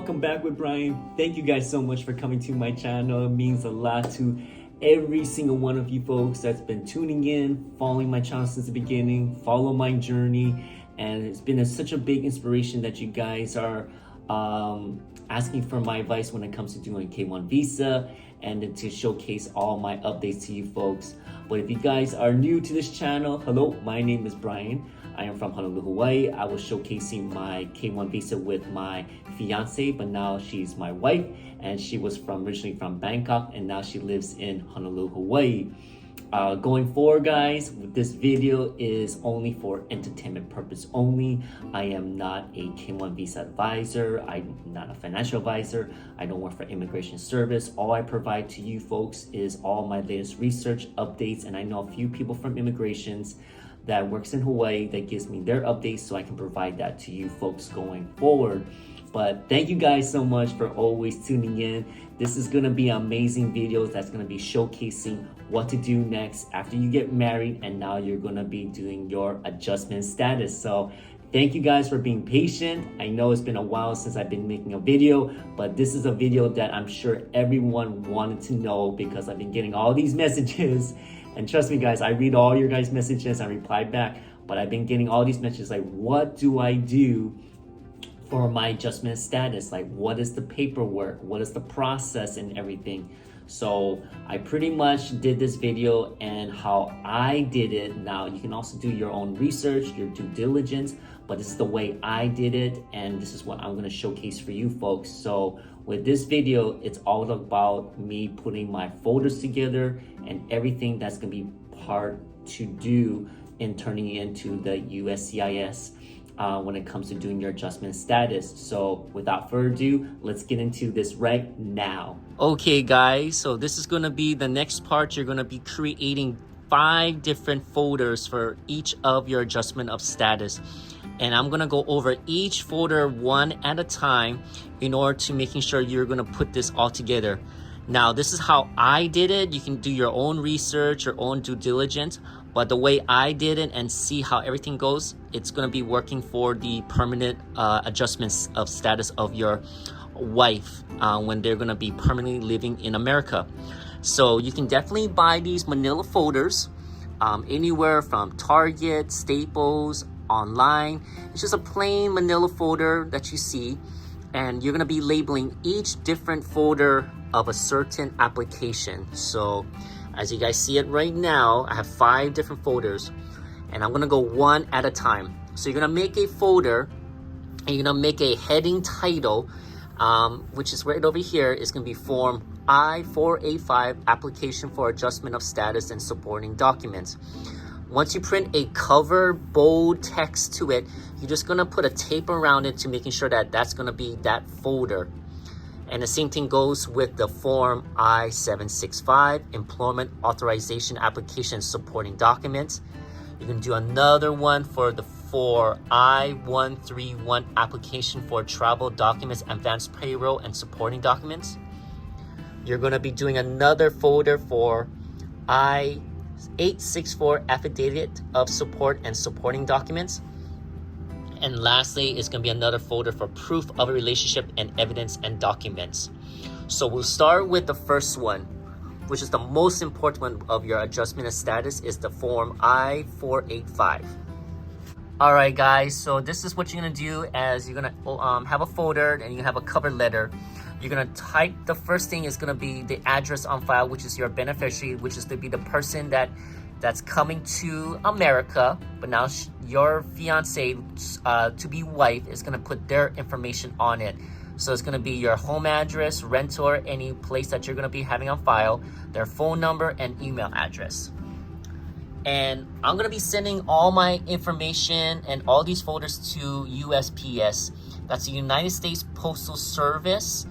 welcome back with Brian. Thank you guys so much for coming to my channel. It means a lot to every single one of you folks that's been tuning in, following my channel since the beginning, follow my journey, and it's been such a big inspiration that you guys are asking for my advice when it comes to doing K1 visa and to showcase all my updates to you folks. But if you guys are new to this channel, hello, my name is Brian. I am from Honolulu, Hawaii. I was showcasing my K1 visa with my fiance, but now she's my wife, and she was originally from Bangkok, and now she lives in Honolulu, Hawaii. Going forward, guys, this video is only for entertainment purpose only. I am not a K1 visa advisor. I'm not a financial advisor. I don't work for immigration service. All I provide to you folks is all my latest research updates, and I know a few people from immigrations that works in Hawaii that gives me their updates, so I can provide that to you folks going forward. But thank you guys so much for always tuning in. This is gonna be amazing videos that's gonna be showcasing what to do next after you get married, and now you're gonna be doing your adjustment status. So thank you guys for being patient. I know it's been a while since I've been making a video, but this is a video that I'm sure everyone wanted to know because I've been getting all these messages. And trust me guys, I read all your guys' messages, I reply back, but I've been getting all these messages like, what do I do for my adjustment status? Like, what is the paperwork? What is the process and everything? So I pretty much did this video and how I did it. Now you can also do your own research, your due diligence, but this is the way I did it, and this is what I'm gonna showcase for you folks. So with this video, it's all about me putting my folders together and everything that's gonna be part to do in turning it into the USCIS when it comes to doing your adjustment status. So without further ado, let's get into this right now. Okay guys, so this is gonna be the next part. You're gonna be creating 5 different folders for each of your adjustment of status. And I'm gonna go over each folder one at a time in order to making sure you're gonna put this all together. Now, this is how I did it. You can do your own research, your own due diligence, but the way I did it and see how everything goes, it's gonna be working for the permanent adjustments of status of your wife when they're gonna be permanently living in America. So you can definitely buy these manila folders anywhere from Target, Staples, online. It's just a plain manila folder that you see, and you're gonna be labeling each different folder of a certain application. So as you guys see it right now, I have 5 different folders, and I'm gonna go one at a time. So you're gonna make a folder, and you're gonna make a heading title, which is right over here. Is gonna be Form I-485, Application for Adjustment of Status and Supporting Documents. Once you print a cover bold text to it, you're just gonna put a tape around it to making sure that that's gonna be that folder. And the same thing goes with the Form I-765, Employment Authorization Application Supporting Documents. You can do another one for I-131, Application for Travel Documents, Advanced Payroll and Supporting Documents. You're gonna be doing another folder for I-864, Affidavit of Support and Supporting Documents. And lastly, it's going to be another folder for Proof of a Relationship and Evidence and Documents. So we'll start with the first one, which is the most important one of your adjustment of status, is the Form I-485. All right, guys, so this is what you're going to do. As you're going to have a folder and you have a cover letter. You're going to type, the first thing is going to be the address on file, which is your beneficiary, which is to be the person that's coming to America, but now your fiance to be wife is gonna put their information on it. So it's gonna be your home address, rental, any place that you're gonna be having on file, their phone number and email address. And I'm gonna be sending all my information and all these folders to USPS. That's the United States Postal Service.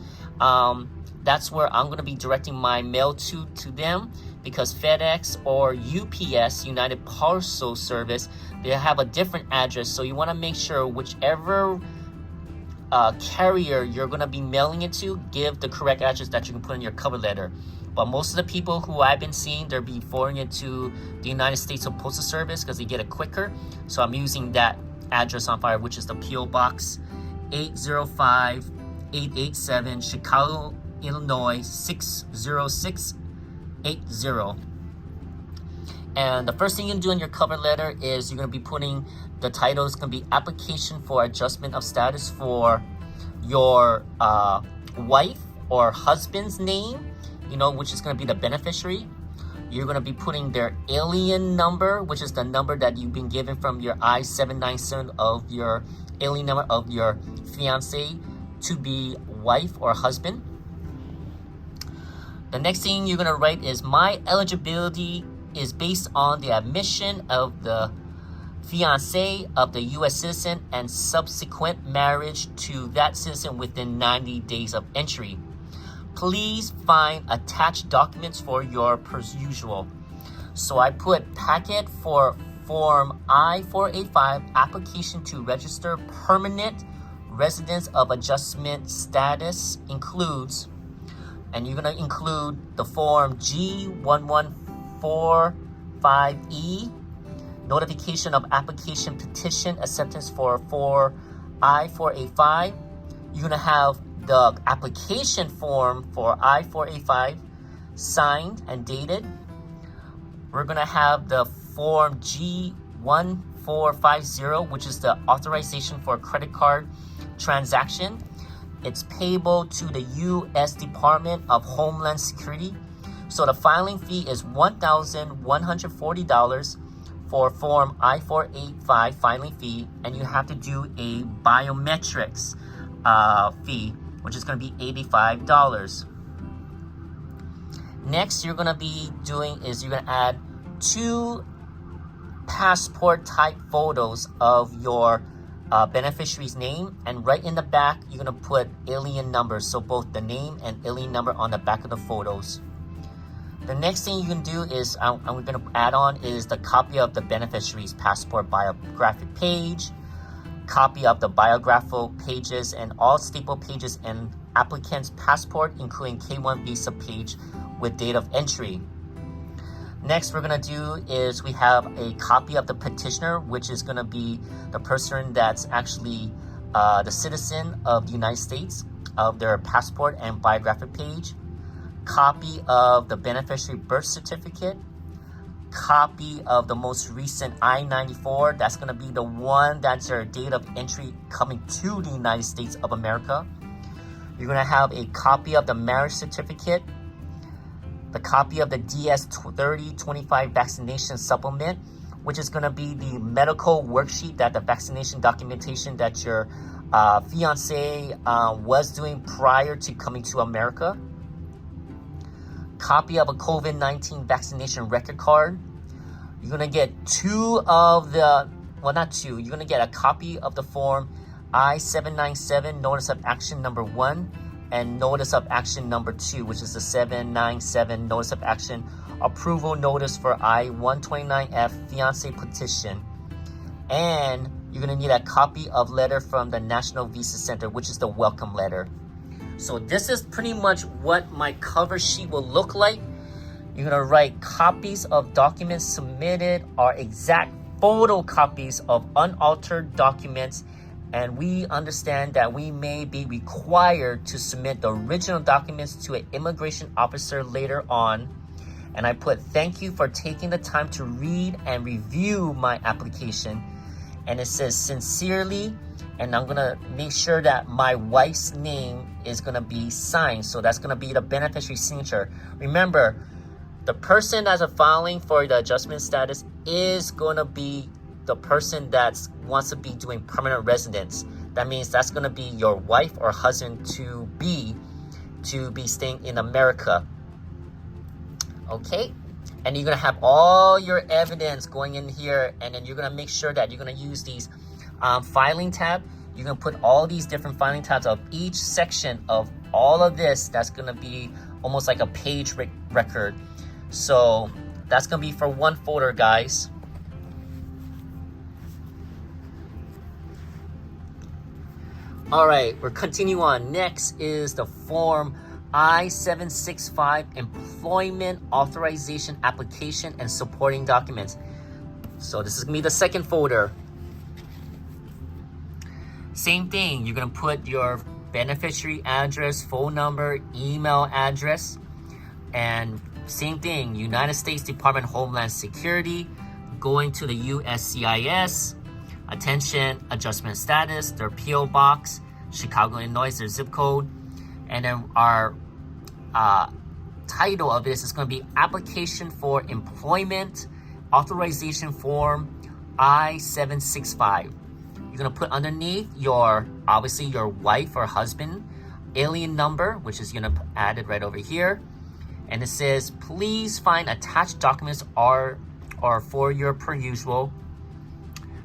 That's where I'm gonna be directing my mail to them, because FedEx or UPS, United Parcel Service, they have a different address. So you wanna make sure whichever carrier you're gonna be mailing it to, give the correct address that you can put in your cover letter. But most of the people who I've been seeing, they're be forwarding it to the United States Postal Service because they get it quicker. So I'm using that address on file, which is the P.O. Box 805 887 Chicago, Illinois 60680. And the first thing you can do in your cover letter is you're going to be putting the title is going to be application for adjustment of status for your wife or husband's name, which is going to be the beneficiary. You're going to be putting their alien number, which is the number that you've been given from your I-797 of your alien number of your fiancé to be wife or husband. The next thing you're going to write is my eligibility is based on the admission of the fiancé of the U.S. citizen and subsequent marriage to that citizen within 90 days of entry. Please find attached documents for your per usual. So I put packet for Form I-485 application to register permanent residence of adjustment status includes, and you're going to include the Form G1145E, notification of application petition acceptance for I-485. You're going to have the application form for I-485 signed and dated. We're going to have the Form G1450, which is the authorization for a credit card transaction. It's payable to the U.S. Department of Homeland Security. So the filing fee is $1,140 for Form I-485 filing fee, and you have to do a biometrics fee, which is going to be $85. Next, you're going to be doing is you're going to add 2 passport type photos of your beneficiary's name, and right in the back you're going to put alien numbers, so both the name and alien number on the back of the photos. The next thing you can do is I'm going to add on is the copy of the beneficiary's passport biographic page, copy of the biographical pages and all staple pages and applicant's passport, including K1-Visa page with date of entry. Next, we're going to do is we have a copy of the petitioner, which is going to be the person that's actually the citizen of the United States, of their passport and biographic page, copy of the beneficiary birth certificate, copy of the most recent I-94, that's going to be the one that's their date of entry coming to the United States of America. You're going to have a copy of the marriage certificate, the copy of the DS3025 vaccination supplement, which is going to be the medical worksheet that the vaccination documentation that your fiancé was doing prior to coming to America. Copy of a COVID-19 vaccination record card. You're going to get you're going to get a copy of the form I-797 Notice of Action number 1 and Notice of Action number 2, which is the 797 Notice of Action Approval Notice for I-129F Fiancé Petition. And you're going to need a copy of letter from the National Visa Center, which is the welcome letter. So this is pretty much what my cover sheet will look like. You're going to write copies of documents submitted are exact photocopies of unaltered documents, and we understand that we may be required to submit the original documents to an immigration officer later on. And I put thank you for taking the time to read and review my application. And it says sincerely, and I'm gonna make sure that my wife's name is gonna be signed. So that's gonna be the beneficiary signature. Remember, the person that's filing for the adjustment status is gonna be the person that wants to be doing permanent residence. That means that's gonna be your wife or husband to be staying in America. Okay? And you're gonna have all your evidence going in here, and then you're gonna make sure that you're gonna use these filing tab. You're gonna put all these different filing tabs of each section of all of this. That's gonna be almost like a page record. So that's gonna be for one folder, guys. All right, we're continuing on. Next is the form I-765 Employment Authorization Application and Supporting Documents. So this is gonna be the second folder. Same thing, you're gonna put your beneficiary address, phone number, email address, and same thing, United States Department of Homeland Security, going to the USCIS, attention, adjustment status, their PO box, Chicago, Illinois, their zip code, and then our title of this is going to be Application for Employment Authorization Form I-765. You're going to put underneath obviously your wife or husband alien number, which is going to add it right over here. And it says, please find attached documents or for your per usual.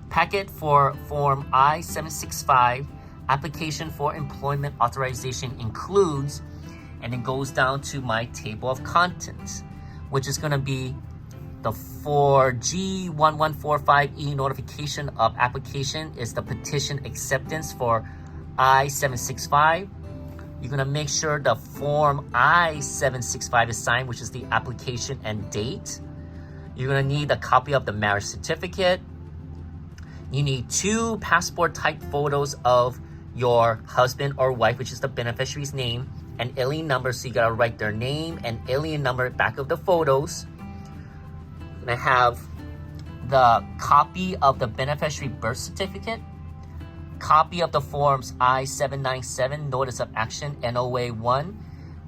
Packet for Form I-765, application for employment authorization includes, and it goes down to my table of contents, which is going to be the 4G1145E notification of application is the petition acceptance for I-765. You're going to make sure the Form I-765 is signed, which is the application and date. You're going to need a copy of the marriage certificate. You need 2 passport type photos of your husband or wife, which is the beneficiary's name, and alien number. So you got to write their name and alien number back of the photos. You're going to have the copy of the beneficiary birth certificate, copy of the forms I-797 Notice of Action NOA 1,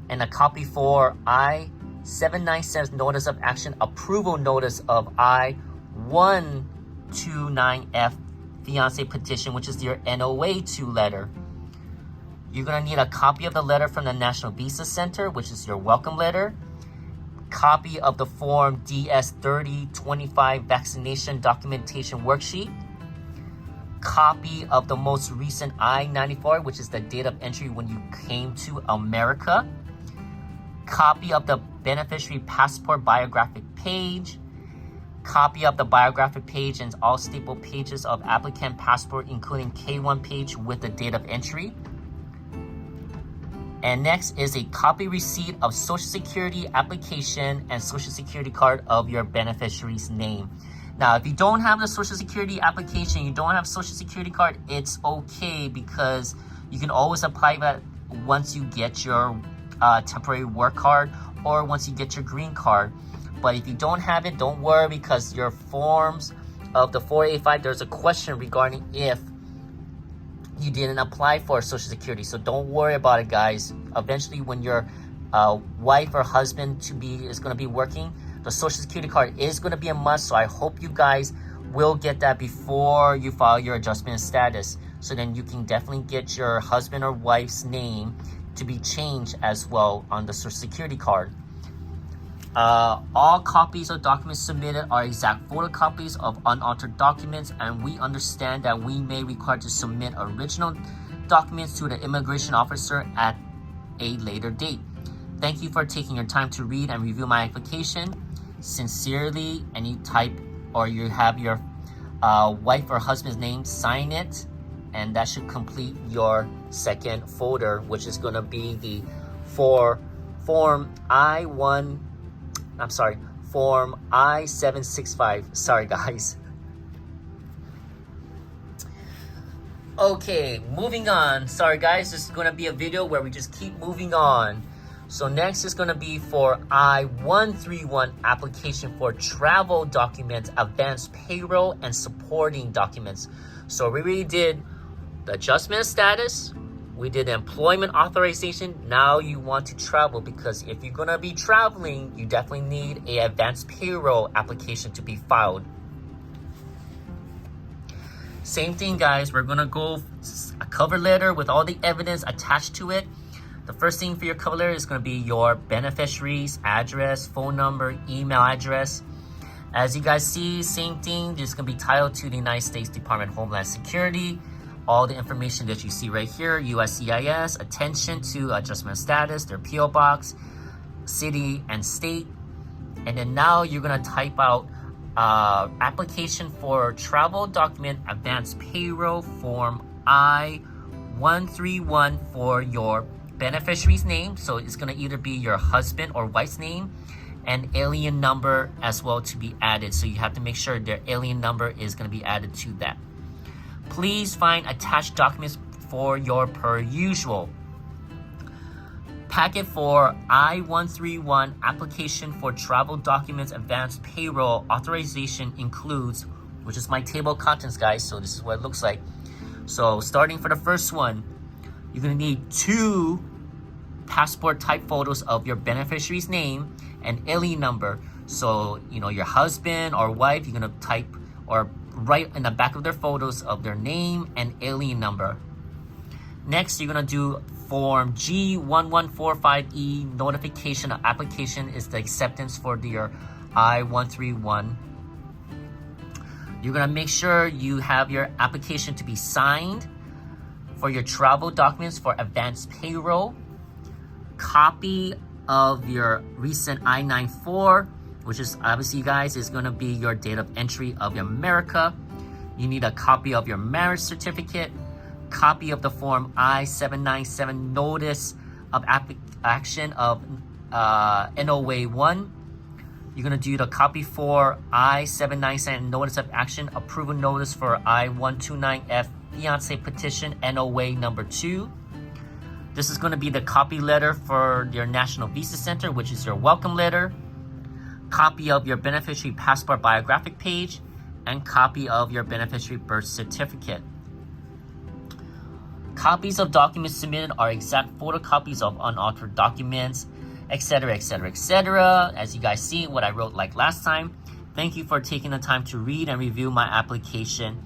and a copy for I-797 Notice of Action Approval Notice of I-129F Fiance Petition, which is your NOA 2 letter. You're going to need a copy of the letter from the National Visa Center, which is your welcome letter, copy of the Form DS-3025 Vaccination Documentation Worksheet, copy of the most recent I-94, which is the date of entry when you came to America, copy of the beneficiary passport biographic page, copy of the biographic page and all staple pages of applicant passport, including K1 page with the date of entry. And next is a copy receipt of Social Security application and Social Security card of your beneficiary's name. Now, if you don't have the Social Security application, you don't have Social Security card, it's okay, because you can always apply that once you get your temporary work card or once you get your green card. But if you don't have it, don't worry, because your forms of the 485, there's a question regarding if you didn't apply for Social Security. So don't worry about it, guys. Eventually, when your wife or husband is going to be working, the Social Security card is going to be a must. So I hope you guys will get that before you file your adjustment status. So then you can definitely get your husband or wife's name to be changed as well on the Social Security card. All copies of documents submitted are exact photocopies of unaltered documents, and we understand that we may require to submit original documents to the immigration officer at a later date. Thank you for taking your time to read and review my application. Sincerely, and you type or you have your wife or husband's name, sign it, and that should complete your second folder, which is going to be the Form I-765. Sorry, guys. Okay, moving on. Sorry, guys. This is going to be a video where we just keep moving on. So next is going to be for I-131 application for travel documents, advanced payroll, and supporting documents. So we already did the adjustment status. We did employment authorization. Now you want to travel, because if you're going to be traveling, you definitely need an advanced payroll application to be filed. Same thing, guys. We're going to go a cover letter with all the evidence attached to it. The first thing for your cover letter is going to be your beneficiary's address, phone number, email address. As you guys see, same thing. This is going to be titled to the United States Department of Homeland Security. All the information that you see right here, USCIS, attention to adjustment status, their PO box, city and state. And then now you're going to type out application for travel document advanced payroll form I-131 for your beneficiary's name. So it's going to either be your husband or wife's name, and alien number as well to be added. So you have to make sure their alien number is going to be added to that. Please find attached documents for your per usual. Packet for I-131 application for travel documents advanced payroll authorization includes, which is my table of contents, guys. So this is what it looks like. So starting for the first one, you're gonna need 2 passport type photos of your beneficiary's name and alien number. So, your husband or wife, you're gonna type or write in the back of their photos of their name and alien number. Next, you're gonna do Form G1145E notification of application is the acceptance for your I-131. You're gonna make sure you have your application to be signed for your travel documents for advanced payroll. Copy of your recent I-94, which is obviously, you guys, is gonna be your date of entry of your America. You need a copy of your marriage certificate, copy of the Form I-797 Notice of Action of NOA-1. You're going to do the copy for I-797 Notice of Action Approval Notice for I-129F Fiance Petition NOA number 2. This is going to be the copy letter for your National Visa Center, which is your welcome letter, copy of your beneficiary passport biographic page, and copy of your beneficiary birth certificate. Copies of documents submitted are exact photocopies of unaltered documents, etc., etc., etc. As you guys see, what I wrote like last time. Thank you for taking the time to read and review my application.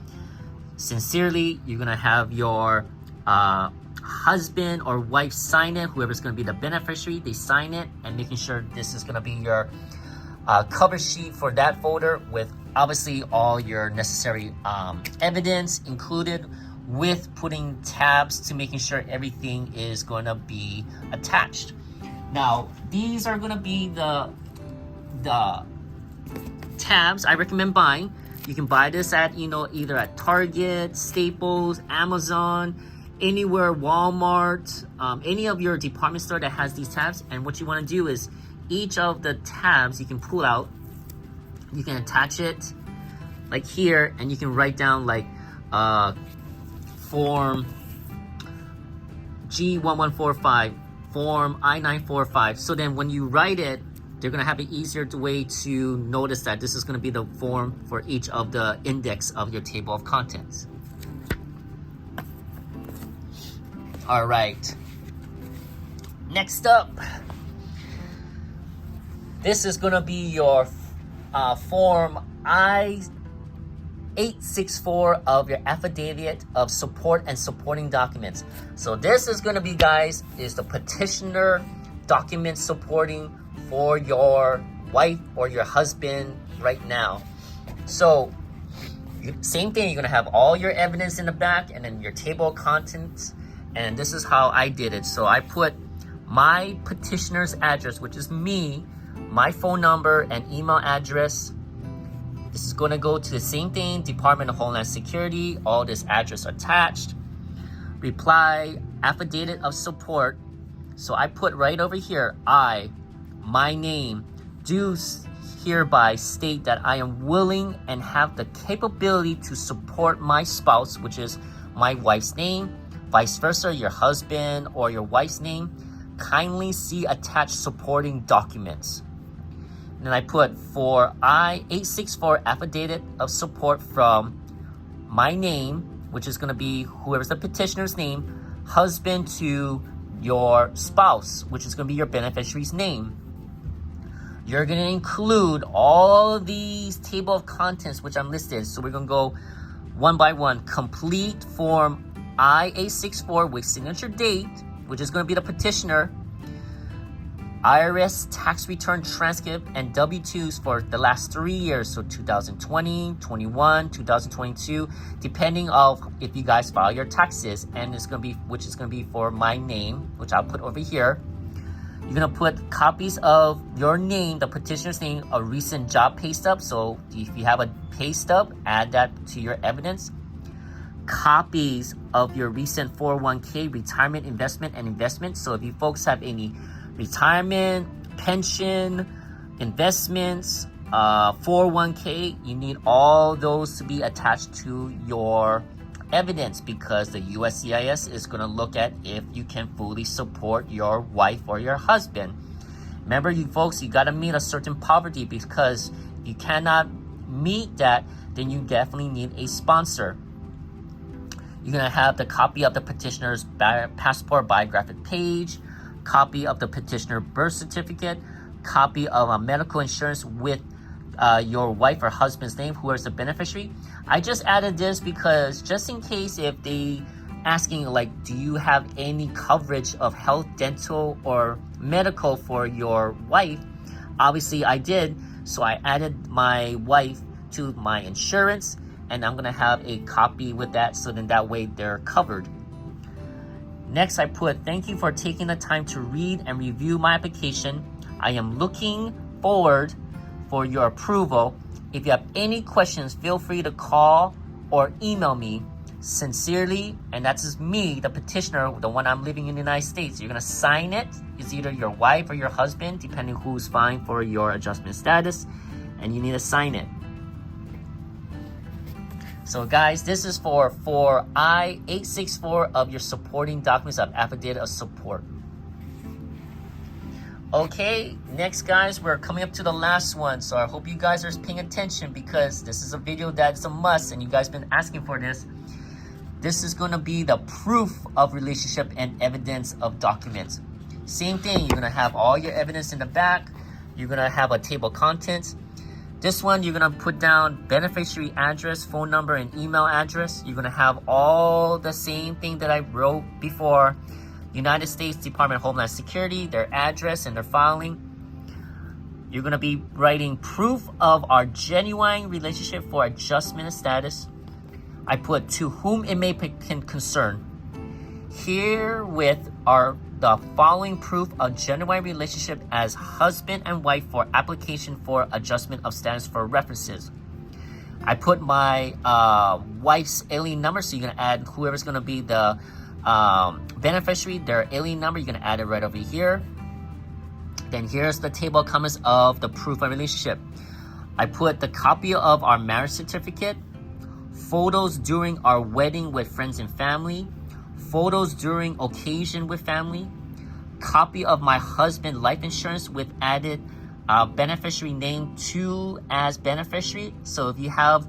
Sincerely, you're gonna have your husband or wife sign it. Whoever's gonna be the beneficiary, they sign it, and making sure this is gonna be your cover sheet for that folder with obviously all your necessary evidence included, with putting tabs to making sure everything is going to be attached. Now, these are going to be the tabs I recommend buying. You can buy this at, either at Target, Staples, Amazon, anywhere, Walmart, any of your department store that has these tabs. And what you want to do is each of the tabs you can pull out, you can attach it like here, and you can write down like Form G1145, Form I-945. So then when you write it, they're going to have an easier way to notice that this is going to be the form for each of the index of your table of contents. All right. Next up, this is going to be your Form I-864 of your affidavit of support and supporting documents. So this is going to be, guys, is the petitioner document supporting for your wife or your husband right now. So same thing, you're going to have all your evidence in the back and then your table of contents. And this is how I did it. So I put my petitioner's address, which is me, my phone number and email address. This is going to go to the same thing, Department of Homeland Security. All this address attached. Reply, affidavit of support. So I put right over here, my name, do hereby state that I am willing and have the capability to support my spouse, which is my wife's name, vice versa, your husband or your wife's name. Kindly see attached supporting documents. And then I put for I-864 affidavit of support from my name, which is going to be whoever's the petitioner's name, husband to your spouse, which is going to be your beneficiary's name. You're going to include all of these table of contents, which I'm listed. So we're going to go one by one. Complete Form I-864 with signature date, which is going to be the petitioner, IRS tax return transcript and W-2s for the last 3 years, so 2020, 21, 2022, depending of if you guys file your taxes, and it's going to be, which is going to be for my name, which I'll put over here. You're going to put copies of your name, the petitioner's name, a recent job pay stub. So if you have a pay stub, add that to your evidence. Copies of your recent 401k, retirement investment and investment. So if you folks have any retirement, pension, investments, 401k, you need all those to be attached to your evidence, because the USCIS is going to look at if you can fully support your wife or your husband. Remember, you folks, you got to meet a certain poverty, because if you cannot meet that, then you definitely need a sponsor. You're going to have the copy of the petitioner's passport biographic page, copy of the petitioner birth certificate, copy of a medical insurance with your wife or husband's name, who is the beneficiary. I just added this because just in case if they asking like, do you have any coverage of health, dental, or medical for your wife? Obviously I did, so I added my wife to my insurance, and I'm gonna have a copy with that, so then that way they're covered. Next, I put, thank you for taking the time to read and review my application. I am looking forward for your approval. If you have any questions, feel free to call or email me. Sincerely, and that's just me, the petitioner, the one I'm living in the United States. You're gonna sign it. It's either your wife or your husband, depending who's filing for your adjustment status, and you need to sign it. So guys, this is for I-864 of your supporting documents of affidavit of support. Okay, next guys, we're coming up to the last one. So I hope you guys are paying attention, because this is a video that's a must, and you guys been asking for this. This is going to be the proof of relationship and evidence of documents. Same thing, you're going to have all your evidence in the back. You're going to have a table of contents. This one, you're going to put down beneficiary address, phone number, and email address. You're going to have all the same thing that I wrote before. United States Department of Homeland Security, their address and their filing. You're going to be writing proof of our genuine relationship for adjustment of status. I put to whom it may concern. Herewith are the following proof of genuine relationship as husband and wife for application for adjustment of status for references. I put my wife's alien number, so you're going to add whoever's going to be the beneficiary, their alien number. You're going to add it right over here. Then here's the table of contents of the proof of relationship. I put the copy of our marriage certificate, photos during our wedding with friends and family, photos during occasion with family, copy of my husband life insurance with added beneficiary name to as beneficiary. So if you have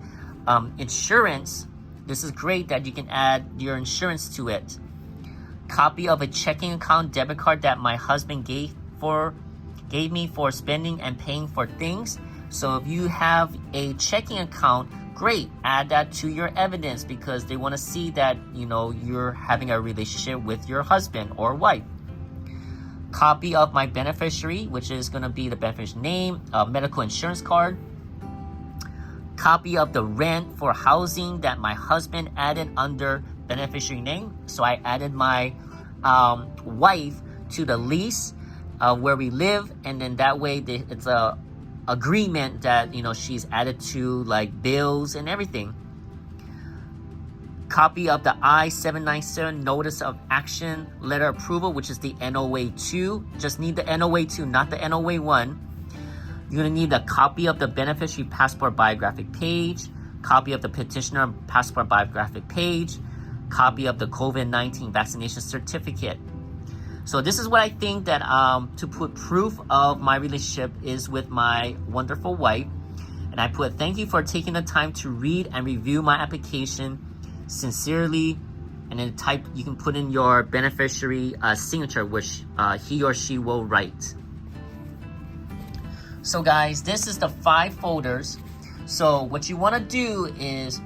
insurance, this is great that you can add your insurance to it. Copy of a checking account debit card that my husband gave me for spending and paying for things. So if you have a checking account, great, add that to your evidence, because they want to see that, you know, you're having a relationship with your husband or wife. Copy of my beneficiary, which is going to be the beneficiary name, a medical insurance card. Copy of the rent for housing that my husband added under beneficiary name. So I added my wife to the lease where we live, and then that way it's a agreement that, you know, she's added to like bills and everything. Copy of the I-797 notice of action letter approval, which is the NOA 2. Just need the NOA 2, not the NOA 1. You're going to need a copy of the beneficiary passport biographic page, copy of the petitioner passport biographic page, copy of the COVID-19 vaccination certificate. So this is what I think that to put proof of my relationship is with my wonderful wife. And I put, thank you for taking the time to read and review my application. Sincerely. And then type, you can put in your beneficiary signature, which he or she will write. So guys, this is the 5 folders. So what you want to do is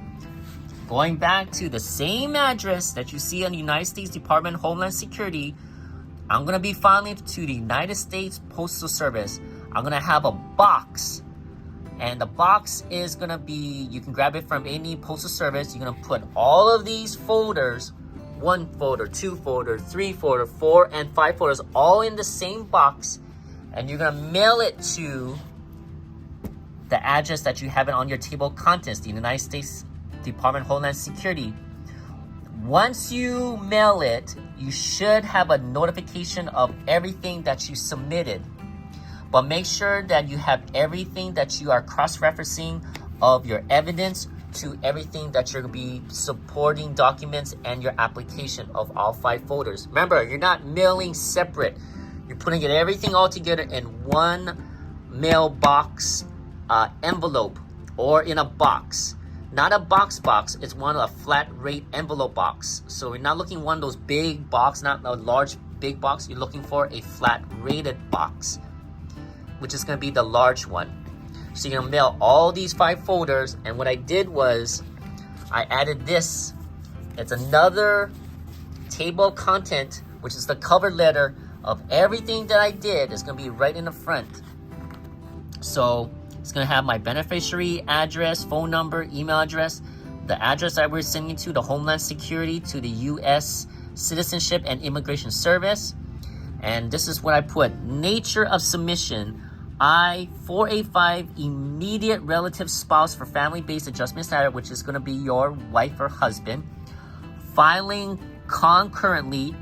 going back to the same address that you see on the United States Department of Homeland Security. I'm going to be filing to the United States Postal Service. I'm going to have a box. And the box is going to be, you can grab it from any postal service. You're going to put all of these folders, 1 folder, 2 folder, 3 folder, 4 and 5 folders, all in the same box. And you're going to mail it to the address that you have it on your table of contents, the United States Department of Homeland Security. Once you mail it, you should have a notification of everything that you submitted. But make sure that you have everything that you are cross-referencing of your evidence to everything that you're going to be supporting documents and your application of all 5 folders. Remember, you're not mailing separate. You're putting it everything all together in one mailbox envelope or in a box. Not a box, it's one of a flat rate envelope box. So we're not looking one of those big box, not a large big box. You're looking for a flat rated box, which is going to be the large one. So you're going to mail all these 5 folders. And what I did was I added this. It's another table of content, which is the cover letter of everything that I did. It's going to be right in the front. So it's going to have my beneficiary address, phone number, email address, the address that we're sending to the Homeland Security, to the U.S. Citizenship and Immigration Service. And this is what I put. Nature of submission. I-485 immediate relative spouse for family-based adjustment status, which is going to be your wife or husband. Filing concurrently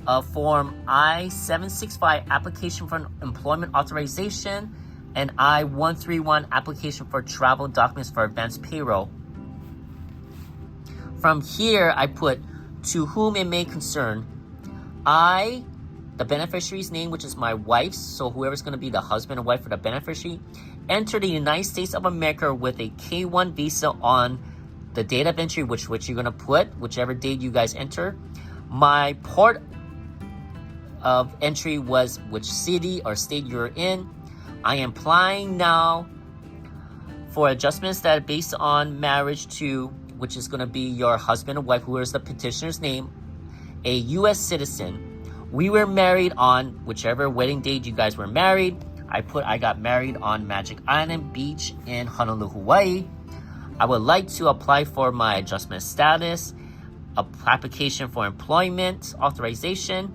of Form I-765 application for employment authorization and I-131 application for travel documents for advanced payroll. From here, I put to whom it may concern. I, the beneficiary's name, which is my wife's, so whoever's going to be the husband or wife for the beneficiary, enter the United States of America with a K1 visa on the date of entry, which you're going to put, whichever date you guys enter. My port of entry was which city or state you're in. I am applying now for adjustments that are based on marriage to, which is going to be your husband or wife, who is the petitioner's name, a U.S. citizen. We were married on whichever wedding date you guys were married. I got married on Magic Island Beach in Honolulu, Hawaii. I would like to apply for my adjustment status, application for employment authorization,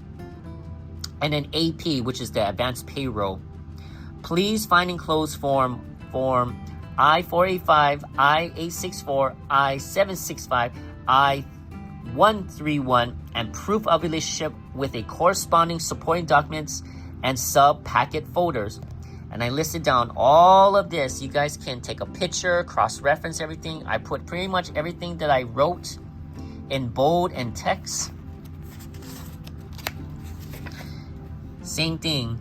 and an AP, which is the advanced payroll. Please find enclosed form I-485, I-864, I-765, I-131, and proof of relationship with a corresponding supporting documents and sub-packet folders. And I listed down all of this. You guys can take a picture, cross-reference everything. I put pretty much everything that I wrote in bold and text. Same thing.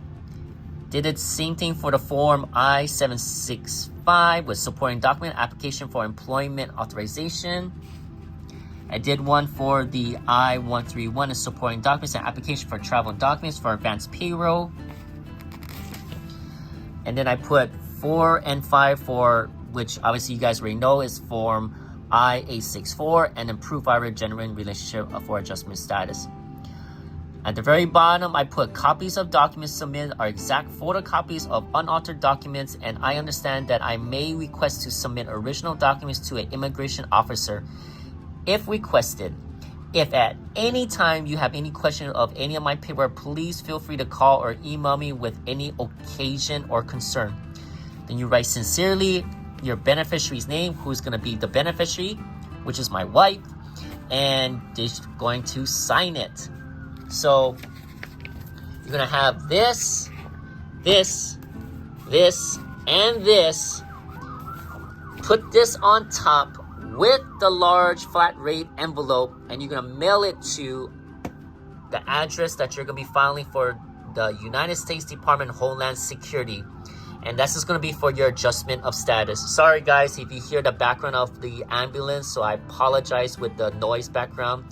Did the same thing for the form I-765 with supporting document application for employment authorization. I did one for the I-131 and supporting documents and application for travel and documents for advanced payroll. And then I put 4 and 5 for, which obviously you guys already know, is form I-864 and then proof of our genuine relationship for adjustment status. At the very bottom, I put copies of documents submitted are exact photocopies of unauthored documents, and I understand that I may request to submit original documents to an immigration officer if requested. If at any time you have any question of any of my paperwork, please feel free to call or email me with any occasion or concern. Then you write sincerely your beneficiary's name, who's going to be the beneficiary, which is my wife, and they're going to sign it. So you're going to have this, this, this, and this. Put this on top with the large flat rate envelope, and you're going to mail it to the address that you're going to be filing for the United States Department of Homeland Security. And that's just going to be for your adjustment of status. Sorry guys if you hear the background of the ambulance, so I apologize with the noise background.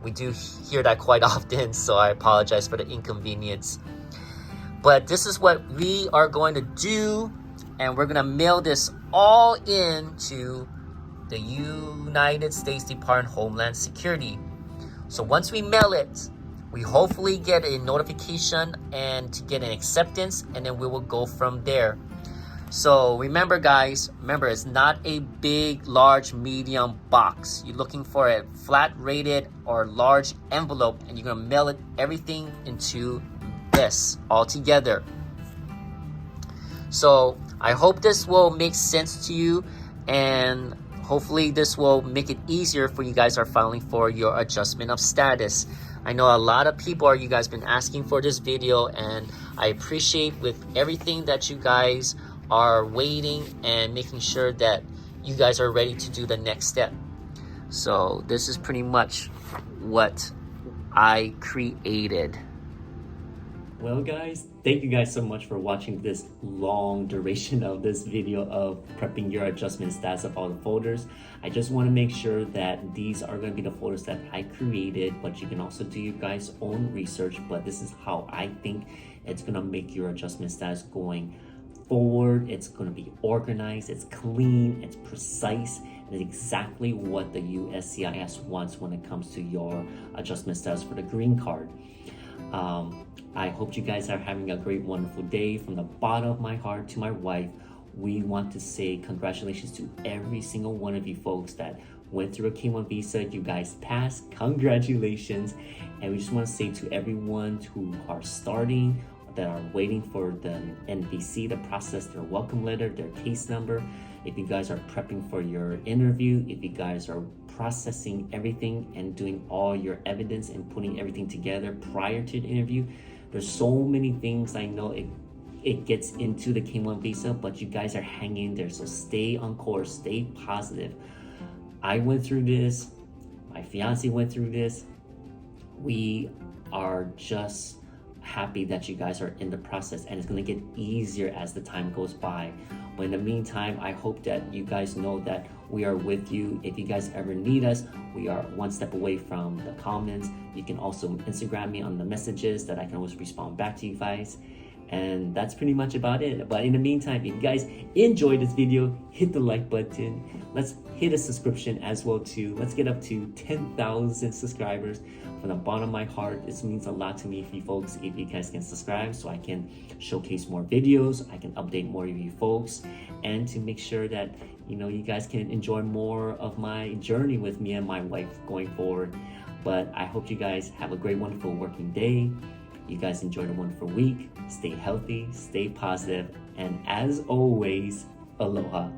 We do hear that quite often, so I apologize for the inconvenience. But this is what we are going to do, and we're going to mail this all into the United States Department of Homeland Security. So once we mail it, we hopefully get a notification and to get an acceptance, and then we will go from there. So remember guys, it's not a big, large, medium box. You're looking for a flat rated or large envelope, and you're gonna mail it everything into this all together. So I hope this will make sense to you, and hopefully this will make it easier for you guys are filing for your adjustment of status. I know a lot of people you guys been asking for this video, and I appreciate with everything that you guys are waiting and making sure that you guys are ready to do the next step. So this is pretty much what I created. Well guys, thank you guys so much for watching this long duration of this video of prepping your adjustment status of all the folders. I just want to make sure that these are going to be the folders that I created, but you can also do your guys' own research. But this is how I think it's going to make your adjustment status going forward. It's going to be organized, it's clean, it's precise, and it's exactly what the USCIS wants when it comes to your adjustment status for the green card. I hope you guys are having a great, wonderful day. From the bottom of my heart to my wife, we want to say congratulations to every single one of you folks that went through a K1 visa. You guys passed, congratulations. And we just want to say to everyone who are starting, that are waiting for the NVC to process their welcome letter, their case number, if you guys are prepping for your interview, if you guys are processing everything and doing all your evidence and putting everything together prior to the interview, there's so many things. I know it gets into the K1 visa, but you guys are hanging there. So stay on course, stay positive. I went through this, my fiance went through this. We are just happy that you guys are in the process, and it's going to get easier as the time goes by. But in the meantime, I hope that you guys know that we are with you. If you guys ever need us, we are one step away from the comments. You can also Instagram me on the messages that I can always respond back to you guys. And that's pretty much about it. But in the meantime, if you guys enjoyed this video, hit the like button. Let's hit a subscription as well too. Let's get up to 10,000 subscribers. From the bottom of my heart, this means a lot to me for you folks if you guys can subscribe, so I can showcase more videos, I can update more of you folks, and to make sure that you guys can enjoy more of my journey with me and my wife going forward. But I hope you guys have a great, wonderful working day. You guys enjoy the wonderful week. Stay healthy, stay positive, and as always, aloha.